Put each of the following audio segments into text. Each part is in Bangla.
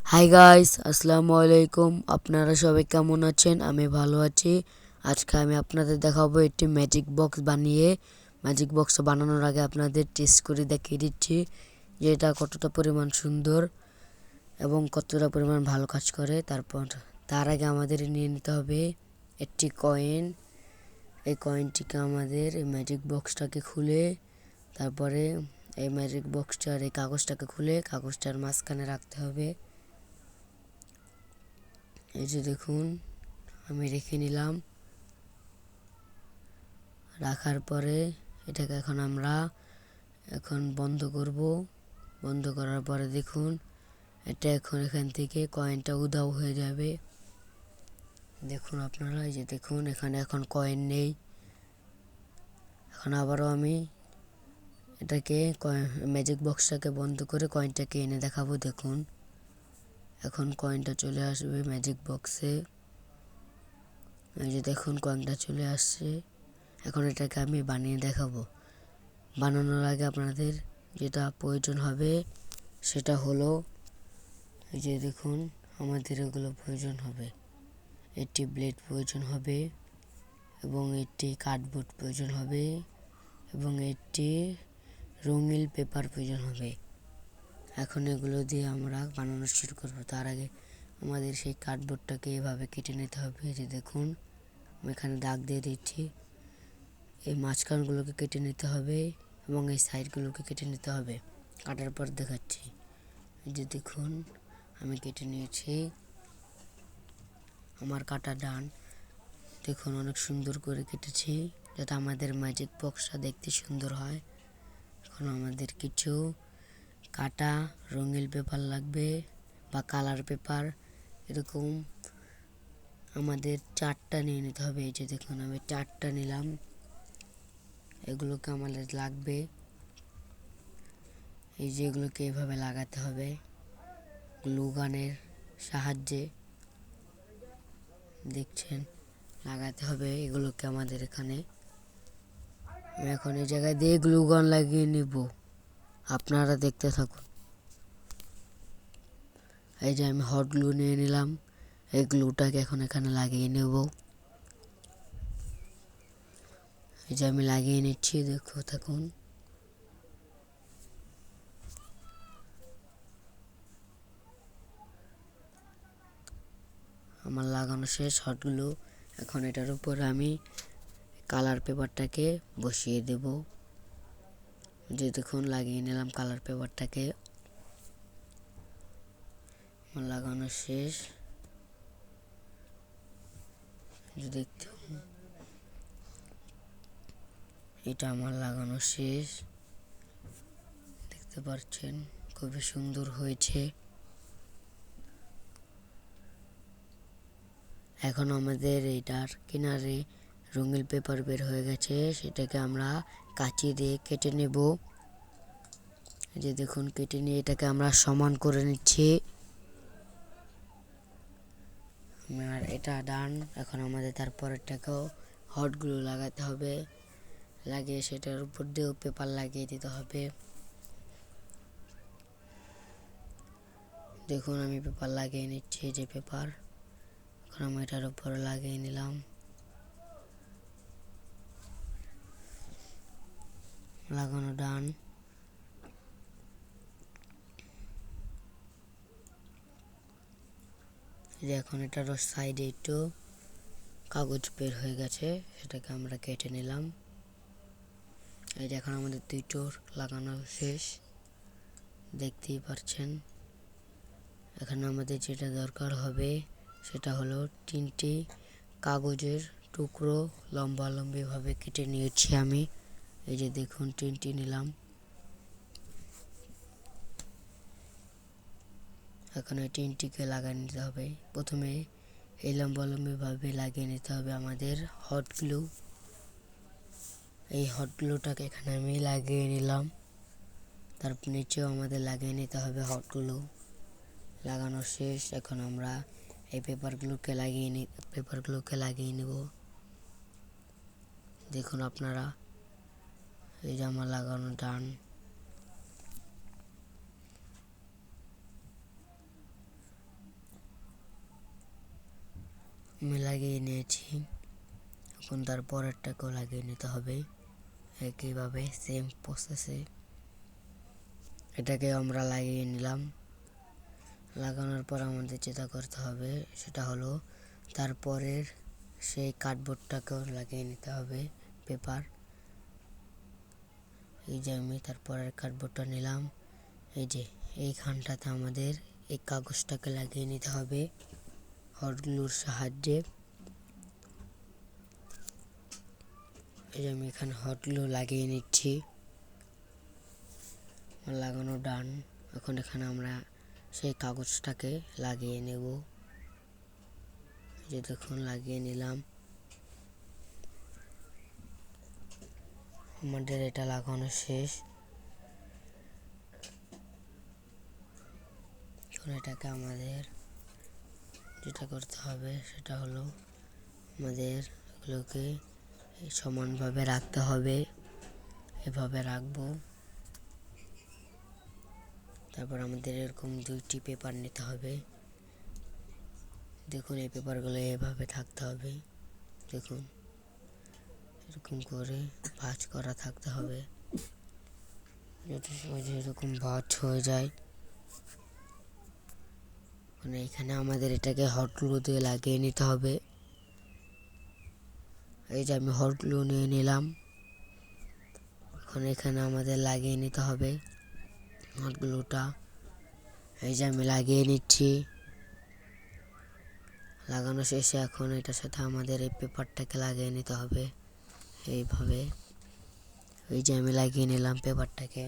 হাই গাইস, আসসালামু আলাইকুম। আপনারা সবাই কেমন আছেন? আমি ভালো আছি। আজকে আমি আপনাদের দেখাবো একটি ম্যাজিক বক্স বানিয়ে। ম্যাজিক বক্স বানানোর আগে আপনাদের টেস্ট করে দেখিয়ে দিচ্ছি যে এটা কতটা পরিমাণ সুন্দর এবং কতটা পরিমাণ ভালো কাজ করে। তার আগে আমাদের নিয়ে নিতে হবে একটি কয়েন। এই কয়েনটিকে আমাদের এই ম্যাজিক বক্সটাকে খুলে তারপরে এই ম্যাজিক বক্সটার এই কাগজটাকে খুলে কাগজটার মাঝখানে রাখতে হবে। এই যে দেখুন, আমি রেখে নিলাম। রাখার পরে এটাকে আমরা এখন বন্ধ করব। বন্ধ করার পরে দেখুন, এটা এখন এখান থেকে কয়েনটা উধাও হয়ে যাবে। দেখুন আপনারা, এই যে দেখুন এখানে এখন কয়েন নেই। এখন আবারও আমি এটাকে ম্যাজিক বক্সটাকে বন্ধ করে কয়েনটাকে এনে দেখাবো। দেখুন এখন কয়েনটা চলে আসবে ম্যাজিক বক্সে। এই যে দেখুন কয়েনটা চলে আসছে। এখন এটাকে আমি বানিয়ে দেখাবো। বানানোর আগে আপনাদের যেটা প্রয়োজন হবে সেটা হলো, এই যে দেখুন আমাদের এগুলো প্রয়োজন হবে। একটি ব্লেড প্রয়োজন হবে এবং একটি কার্ডবোর্ড প্রয়োজন হবে এবং একটি রঙিন পেপার প্রয়োজন হবে। এখন এগুলো দিয়ে আমরা বানানো শুরু করব। তার আগে আমাদের সেই কার্ডবোর্ডটাকে এভাবে কেটে নিতে হবে। এই যে দেখুন আমি এখানে দাগ দিয়ে দিচ্ছি। এই মাঝখানগুলোকে কেটে নিতে হবে এবং এই সাইডগুলোকে কেটে নিতে হবে। কাটার পর দেখাচ্ছি। এই যে দেখুন আমি কেটে নিয়েছি। আমার কাটা ডান। দেখুন অনেক সুন্দর করে কেটেছি যাতে আমাদের ম্যাজিক বক্সটা দেখতে সুন্দর হয়। এখন আমাদের কিছু কাটা রঙিন পেপার লাগবে বা কালার পেপার। এরকম আমাদের 4টা নিয়ে নিতে হবে। এই যে দেখুন আমি 4টা নিলাম। এগুলোকে আমাদের লাগবে। এই যে এগুলোকে এভাবে লাগাতে হবে গ্লু গানের সাহায্যে। দেখছেন লাগাতে হবে এগুলোকে আমাদের এখানে। আমি এখন এই জায়গায় দিয়ে গ্লু গান লাগিয়ে নিব। আপনারা দেখতে থাকুন। এই যে আমি হট গ্লু নিয়ে নিলাম। এই গ্লুটাকে এখন এখানে লাগিয়ে নেব। এই যে আমি লাগিয়ে নিচ্ছি, দেখো থাকুন। আমার লাগানো শেষ হট গ্লু। এখন এটার উপর আমি কালার পেপারটাকে বসিয়ে দেব। যে দেখুন লাগিয়ে নিলাম কালার পেপারটাকে। আমার লাগানো শেষ। দেখতে এটা আমার লাগানো শেষ। দেখতে পাচ্ছেন খুবই সুন্দর হয়েছে। এখন আমাদের এটার কিনারে রঙিন পেপার বের হয়ে গেছে, সেটাকে আমরা কাঁচি দিয়ে কেটে নেব। এই যে দেখুন কেটে নিয়ে এটাকে আমরা সমান করে নিচ্ছি। আর এটা ডান। এখন আমাদের তারপরেরটাকেও হট গ্লু লাগাতে হবে। লাগিয়ে সেটার উপর দিয়েও পেপার লাগিয়ে দিতে হবে। দেখুন আমি পেপার লাগিয়ে নিচ্ছি। যে পেপার এখন আমি এটার উপরে লাগিয়ে নিলাম। লাগানো ডান। যে এখন এটার সাইডে একটু কাগজ বের হয়ে গেছে, সেটাকে আমরা কেটে নিলাম। এই যে এখন আমাদের দুটো লাগানো শেষ, দেখতেই পাচ্ছেন। এখানে আমাদের যেটা দরকার হবে সেটা হলো 3টি কাগজের টুকরো লম্বালম্বিভাবে কেটে নিয়েছি আমি। এই যে দেখুন 3টি নিলাম। এখন এই 3টিকে লাগিয়ে নিতে হবে। প্রথমে এই লম্বালম্বিভাবে লাগিয়ে নিতে হবে আমাদের হট গ্লু। এই হট গ্লুটাকে এখানে আমি লাগিয়ে নিলাম। তারপর নিচেও আমাদের লাগিয়ে নিতে হবে হট গ্লু। লাগানো শেষ। এখন আমরা এই পেপারগুলোকে লাগিয়ে নেব। দেখুন আপনারা, এই যে আমার লাগানো ডান। আমি লাগিয়ে নিয়েছি। এখন তার পরেরটাকেও লাগিয়ে নিতে হবে একইভাবে সেম প্রসেসে। এটাকে আমরা লাগিয়ে নিলাম। লাগানোর পর আমাদের যেটা করতে হবে সেটা হলো তারপরের সেই কার্ডবোর্ডটাকেও লাগিয়ে নিতে হবে পেপার। এই যে আমি তারপরের কার্ডবোর্ডটা নিলাম। এই যে এইখানটাতে আমাদের এই কাগজটাকে লাগিয়ে নিতে হবে হট গ্লুর সাহায্যে। এই যে আমি এখানে হট গ্লু লাগিয়ে নিচ্ছি। লাগানো ডান। এখন এখানে আমরা সেই কাগজটাকে লাগিয়ে নেব। এই যে দেখুন লাগিয়ে নিলাম। আমাদের এটা লাগানো শেষ। এখন এটাকে আমাদের যেটা করতে হবে সেটা হলো আমাদের এগুলোকে সমানভাবে রাখতে হবে। এভাবে রাখবো। তারপর আমাদের এরকম 2টি পেপার নিতে হবে। দেখুন এই পেপারগুলো এভাবে থাকতে হবে। দেখুন এরকম করে ভাঁজ করা থাকতে হবে। যত সহজে এরকম ভাঁজ হয়ে যায়। মানে এখানে আমাদের এটাকে হট গ্লু দিয়ে লাগিয়ে নিতে হবে। এই যে আমি হট গ্লু নিয়ে নিলাম। এখন এখানে আমাদের লাগিয়ে নিতে হবে হট গ্লুটা। এই যে আমি লাগিয়ে নিচ্ছি। লাগানো শেষে এখন এটার সাথে আমাদের এই পেপারটাকে লাগিয়ে নিতে হবে এইভাবে। এই যে আমি লাগিয়ে নিলাম পেপারটাকে।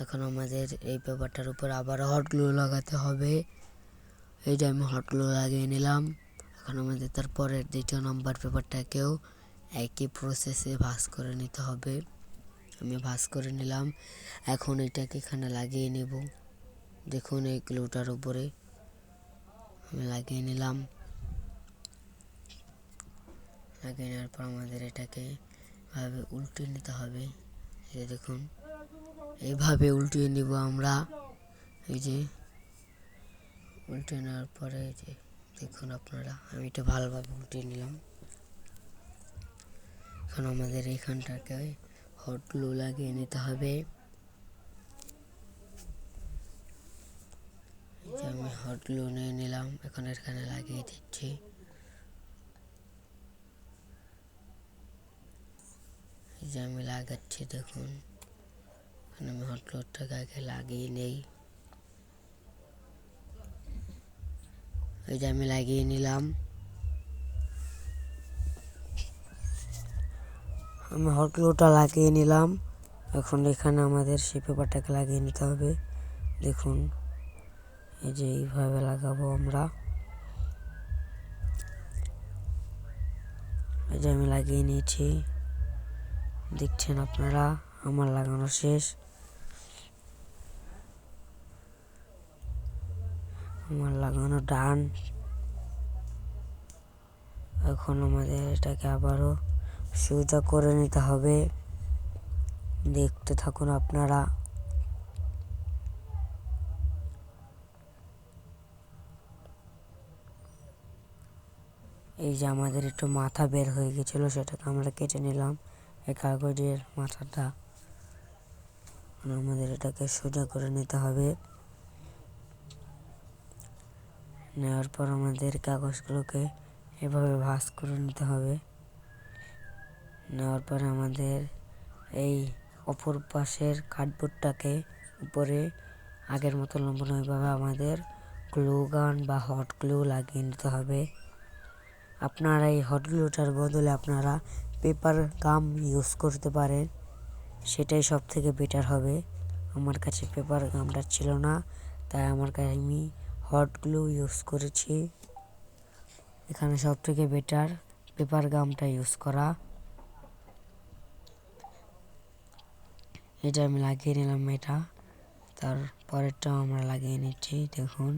এখন আমাদের এই পেপারটার উপর আবার হট গ্লু লাগাতে হবে। এই যে আমি হট গ্লু লাগিয়ে নিলাম। এখন আমাদের তারপরের 2য় নম্বর পেপারটাকেও একই প্রসেসে ভাঁজ করে নিতে হবে। আমি ভাঁজ করে নিলাম। এখন এটাকে এখানে লাগিয়ে নেব। দেখুন এই গ্লুটার উপরে আমি লাগিয়ে নিলাম। লাগিয়ে নেওয়ার পর আমাদের এটাকে এভাবে উল্টে নিতে হবে। এই দেখুন এইভাবে উল্টিয়ে নিব আমরা। এই যে উল্টে নেওয়ার পরে এই যে দেখুন আপনারা আমি এটা ভালোভাবে উল্টিয়ে নিলাম। এখন আমাদের এইখানটাকে হট গ্লু লাগিয়ে নিতে হবে। যে আমি হট গ্লু নিয়ে নিলাম। এখন এখানে লাগিয়ে দিচ্ছি। এই যে আমি লাগাচ্ছি দেখুন। এখানে আমি হট গ্লুটাকে আগে লাগিয়ে নেই। এই যে আমি লাগিয়ে নিলাম। আমি হট গ্লুটা লাগিয়ে নিলাম। এখন এখানে আমাদের সেই পেপারটাকে লাগিয়ে নিতে হবে। দেখুন এই যে এইভাবে লাগাবো আমরা। এই যে আমি লাগিয়ে নিয়েছি। দেখছেন আপনারা আমার লাগানো শেষ। আমার লাগানো ডান। এখন আমাদের এটাকে আবারও সোজা করে নিতে হবে। দেখতে থাকুন আপনারা। এই যে আমাদের একটু মাথা বের হয়ে গেছিলো সেটাকে আমরা কেটে নিলাম এই কাগজের মাথাটা। আমাদের এটাকে সোজা করে নিতে হবে। নেওয়ার পর আমাদের কাগজগুলোকে এভাবে ভাঁজ করে নিতে হবে। নেওয়ার পর আমাদের এই অপর পাশের কার্ডবোর্ডটাকে উপরে আগের মতো লম্বানোভাবে আমাদের গ্লু গান বা হট গ্লু লাগিয়ে নিতে হবে। আপনারা এই হট গ্লুটার বদলে আপনারা পেপার গাম ইউজ করতে পারেন। সেটাই সব থেকে বেটার হবে। আমার কাছে পেপার গামটা ছিল না, তাই আমার কাছে আমি হট গ্লু ইউজ করেছি। এখানে সব থেকে বেটার পেপার গামটা ইউজ করা। এটা আমি লাগিয়ে নিলাম। এটা তারপরেরটাও আমরা লাগিয়ে নিচ্ছি। দেখুন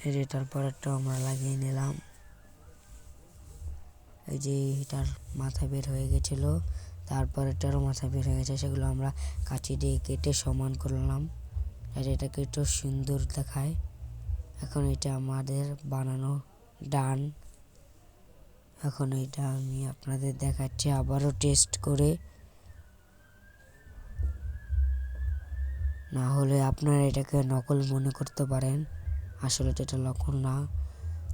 এই যে তারপরেরটাও আমরা লাগিয়ে নিলাম। এই যে এটার মাথা বের হয়ে গেছিলো তারপরে এটারও মাথা বের হয়ে গেছে, সেগুলো আমরা কাঁচি দিয়ে কেটে সমান করলাম আর এটাকে একটু সুন্দর দেখায়। এখন এটা আমাদের বানানো ডান। এখন এটা আমি আপনাদের দেখাচ্ছি আবারও টেস্ট করে, না হলে আপনারা এটাকে নকল মনে করতে পারেন, আসলে তো এটা নকল না।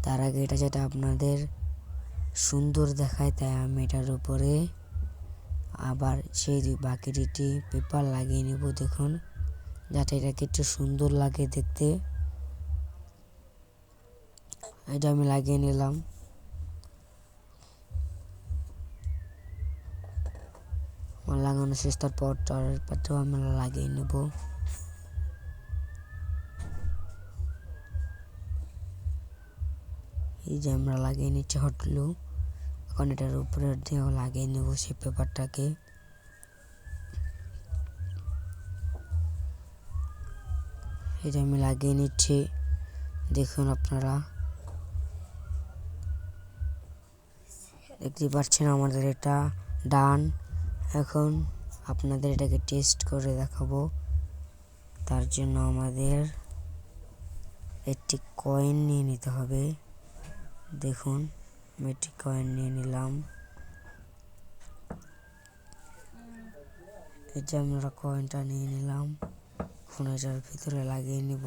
তার আগে এটা যেটা আপনাদের সুন্দর দেখায় তাই আমি এটার উপরে আবার সেই বাকিটি পেপার লাগিয়ে নেব, দেখুন, যাতে এটাকে একটু সুন্দর লাগে দেখতে। এটা আমি লাগিয়ে নিলাম। আমার লাগানো শেষ, তারপর টরের পাতেও আমরা লাগিয়ে নেব। এই যে আমরা লাগিয়ে নিচ্ছি হটলু। এখন এটার উপরে দিয়েও লাগিয়ে নেব সেই পেপারটাকে। এটা আমি লাগিয়ে নিচ্ছি, দেখুন আপনারা দেখতে পাচ্ছেন আমাদের এটা ডান। এখন আপনাদের এটাকে টেস্ট করে দেখাবো, তার জন্য আমাদের একটি কয়েন নিয়ে নিতে হবে। দেখুন আমি একটি কয়েন নিয়ে নিলাম। এই যে আমরা কয়েনটা নিয়ে নিলাম, এখন এটার ভিতরে লাগিয়ে নিব।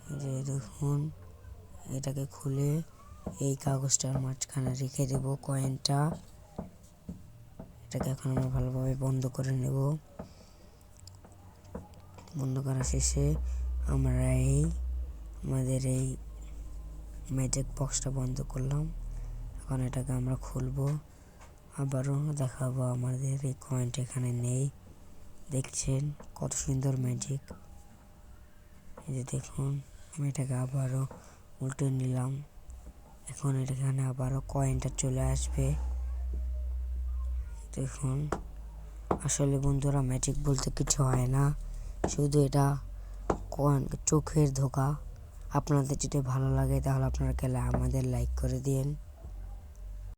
এই যে দেখুন, এটাকে খুলে এই কাগজটার মাঝখানে রেখে দেব কয়েনটা। এটাকে এখন আমরা ভালোভাবে বন্ধ করে নেব। বন্ধ করা শেষে আমরা আমাদের এই ম্যাজিক বক্সটা বন্ধ করলাম। এখন এটাকে আমরা খুলবো, আবারও দেখাবো আমাদের এই কয়েনটা এখানে নেই। দেখছেন কত সুন্দর ম্যাজিক। এই যে দেখুন, আমি এটাকে আবারও উল্টে নিলাম। এখন এখানে আবারও কয়েনটা চলে আসবে। দেখুন, আসলে বন্ধুরা ম্যাজিক বলতে কিছু হয় না, শুধু এটা চোখের ধোঁকা। আপনাদের যদি ভালো লাগে তাহলে আপনারা আমাদের লাইক করে দিন।